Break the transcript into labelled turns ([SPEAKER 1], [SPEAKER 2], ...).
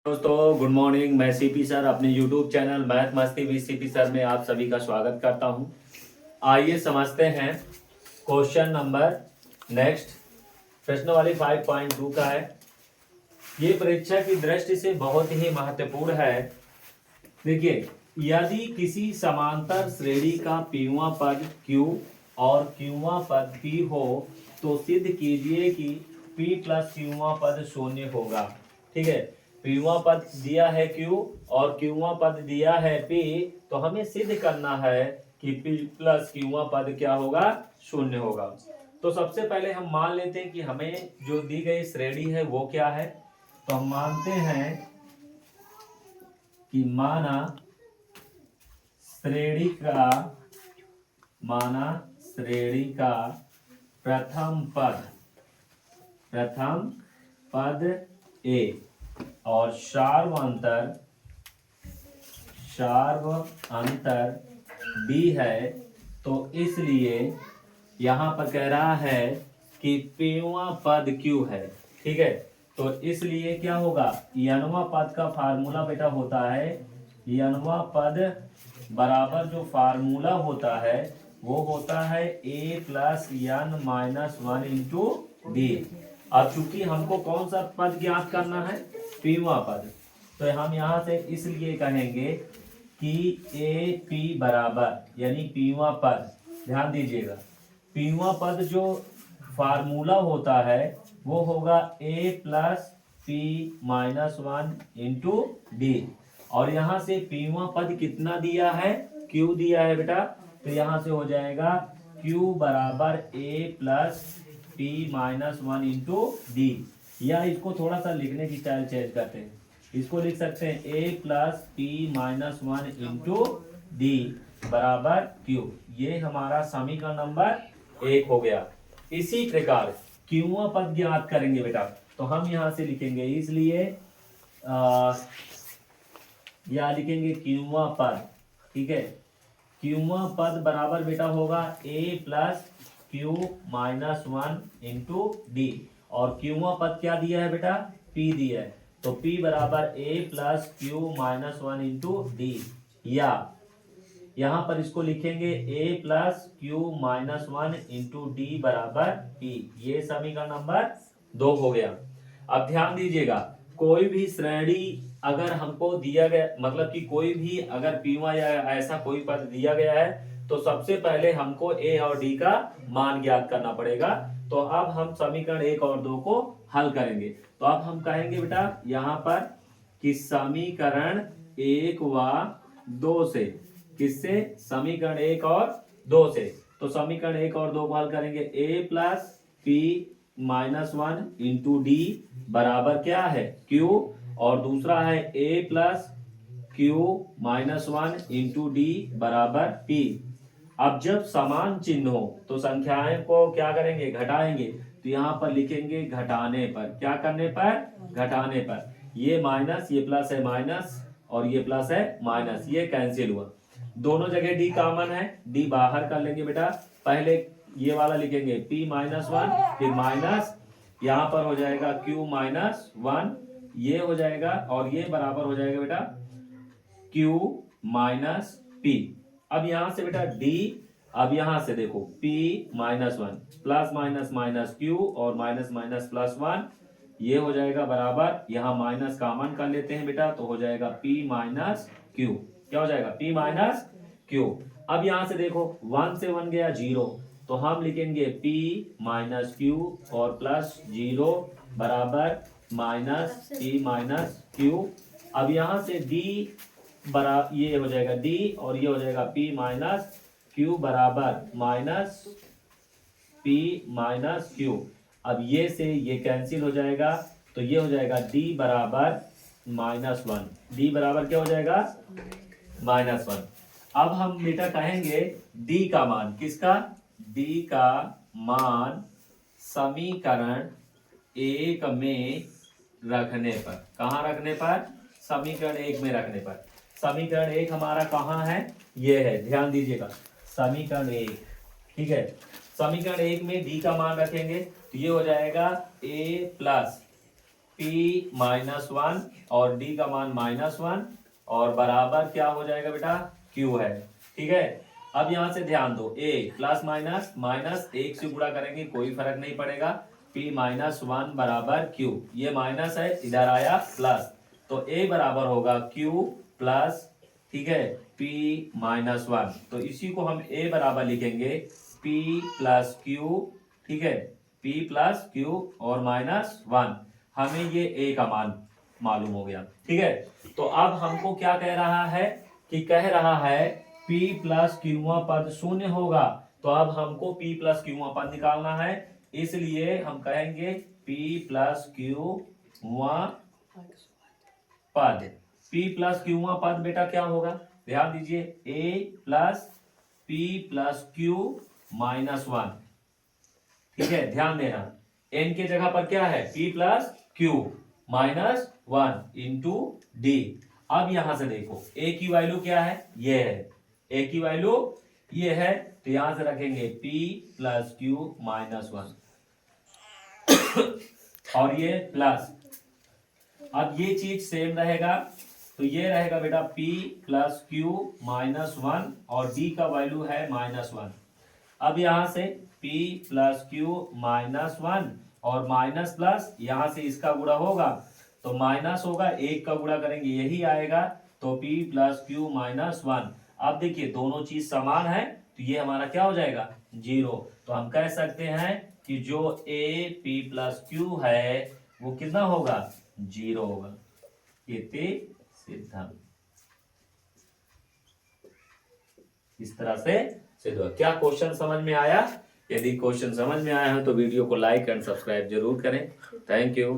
[SPEAKER 1] दोस्तों good morning. मैं CP sir अपने यूट्यूब चैनल मैथ मस्ती विद सीपी सर में आप सभी का स्वागत करता हूं। आइए समझते हैं क्वेश्चन नंबर नेक्स्ट। प्रश्नावली 5.2 का है। ये परीक्षा की दृष्टि से बहुत ही महत्वपूर्ण है। देखिए, यदि किसी समांतर श्रेणी का पीवा पद Q और क्यूवा पद P हो तो सिद्ध कीजिए कि P प्लस क्यूवा पद शून्य होगा। ठीक है, पीवा पद दिया है Q और क्यूवा पद दिया है P, तो हमें सिद्ध करना है कि P प्लस क्यूवा पद क्या होगा, शून्य होगा। तो सबसे पहले हम मान लेते हैं कि हमें जो दी गई श्रेणी है वो क्या है। तो हम मानते हैं कि माना श्रेणी का प्रथम पद A और सार्व अंतर B है। तो इसलिए यहां पर कह रहा है कि पीवा पद Q है। ठीक है, तो इसलिए क्या होगा, यनवा पद का फार्मूला बेटा होता है, यनवा पद बराबर जो फार्मूला होता है वो होता है A plus N minus 1 into D. अब चूंकि हमको कौन सा पद ज्ञात करना है, पीवा पद, तो हम यहां से इसलिए कहेंगे कि ए पी बराबर यानी पीवा पद, ध्यान दीजिएगा, पीवा पद जो फार्मूला होता है वो होगा a plus p minus 1 into d. और यहां से पीवा पद कितना दिया है, क्यू दिया है बेटा, तो यहां से हो जाएगा क्यू बराबर a plus p minus 1 into d. या इसको थोड़ा सा लिखने की स्टाइल चेंज करते हैं, इसको लिख सकते हैं a plus p minus 1 into d बराबर क्यू। ये हमारा समीकरण नंबर 1 हो गया। इसी प्रकार क्यूवा पद ज्ञात करेंगे बेटा, तो हम यहां से लिखेंगे, इसलिए या लिखेंगे क्यूवा पद। ठीक है, क्यूवा पद बराबर बेटा होगा a plus q minus 1 into d. और क्यूवा पद क्या दिया है बेटा, P दिया है, तो P बराबर a plus q minus 1 into d. या यहां पर इसको लिखेंगे a plus q minus 1 into d बराबर P। ये समीकरण नंबर 2 हो गया। अब ध्यान दीजिएगा, कोई भी श्रेणी अगर हमको दिया गया, मतलब कि कोई भी अगर पीवा या ऐसा कोई पद दिया गया है, तो सबसे पहले हमको ए और डी का मान ज्ञात करना पड़ेगा। तो अब हम समीकरण 1 और 2 को हल करेंगे। तो अब हम कहेंगे बेटा यहां पर कि समीकरण 1 व 2 से, किससे, समीकरण 1 और 2 से। तो समीकरण 1 और 2 को हल करेंगे, a plus p minus 1 into d बराबर क्या है, क्यू, और दूसरा है a plus q minus 1 into d बराबर पी। अब जब समान चिन्ह हो तो संख्याएं को क्या करेंगे, घटाएंगे। तो यहां पर लिखेंगे घटाने पर, क्या करने पर, घटाने पर। ये माइनस, ये प्लस है माइनस, और ये प्लस है माइनस, ये कैंसिल हुआ। दोनों जगह डी कॉमन है, डी बाहर कर लेंगे बेटा। पहले ये वाला लिखेंगे p माइनस 1, फिर माइनस, यहां पर हो जाएगा q माइनस 1, ये हो जाएगा, और ये बराबर हो जाएगा बेटा q माइनस p। अब यहां से बेटा d, अब यहां से देखो p minus 1 plus minus minus q और माइनस माइनस प्लस 1, ये हो जाएगा बराबर, यहां माइनस कॉमन कर लेते हैं बेटा, तो हो जाएगा p माइनस q। क्या हो जाएगा, p माइनस q। अब यहां से देखो 1 से 1 गया 0, तो हम लिखेंगे p माइनस क्यू और प्लस 0 बराबर माइनस p माइनस q। अब यहां से d बराबर, ये हो जाएगा d और ये हो जाएगा p माइनस q बराबर माइनस p माइनस q। अब ये से ये कैंसिल हो जाएगा, तो ये हो जाएगा d बराबर माइनस 1। d बराबर क्या हो जाएगा, माइनस 1। अब हम बेटा कहेंगे d का मान, किसका, d का मान समीकरण 1 में रखने पर। कहां रखने पर, समीकरण 1 में रखने पर। समीकरण 1 हमारा कहां है, ये है, ध्यान दीजिएगा, समीकरण 1। ठीक है, समीकरण 1 में d का मान रखेंगे, तो ये हो जाएगा a plus P minus one और D का मान -1 और बराबर क्या हो जाएगा बेटा Q है। ठीक है, अब यहां से ध्यान दो, A प्लस माइनस माइनस 1 से गुणा करेंगे कोई फर्क नहीं पड़ेगा, P माइनस वन बराबर Q, ये माइनस है इधर आया प्लस, तो A बराबर होगा Q प्लस, ठीक है, P माइनस वन, तो इसी को हम A बराबर लिखेंगे P प्लस Q, ठीक है, P प्लस Q और माइनस वन, हमें ये A का मान मालूम हो गया। ठीक है, तो अब हमको क्या कह रहा है कि कह रहा है P प्लस क्यूवा पद शून्य होगा, तो अब हमको P प्लस क्यूवा पद निकालना है, इसलिए हम कहेंगे P प्लस क्यूवा पद। P प्लस क्यूवा पद बेटा क्या होगा, ध्यान दीजिए, A plus P plus Q minus one. ठीक है, ध्यान देना, n के जगह पर क्या है P plus Q minus one into D। अब यहां से देखो A की वैल्यू क्या है, ये है, A की वैल्यू ये है, तो यहां से रखेंगे P plus Q minus one और ये प्लस, अब ये चीज सेम रहेगा, तो ये रहेगा बेटा P plus Q minus one और D का वैल्यू है माइनस वन। अब यहां से P plus Q minus one और माइनस प्लस, यहां से इसका गुणा होगा तो माइनस होगा, एक का गुणा करेंगे यही आएगा, तो P plus Q minus one. अब देखिए दोनों चीज समान है, तो ये हमारा क्या हो जाएगा 0, तो हम कह सकते हैं कि जो A P प्लस Q है वो कितना होगा 0 होगा। इति सिद्धम, इस तरह से सिद्ध हुआ। क्या क्वेश्चन समझ में आया? यदि क्वेश्चन समझ में आया है तो वीडियो को लाइक एंड सब्सक्राइब जरूर करें। Thank you.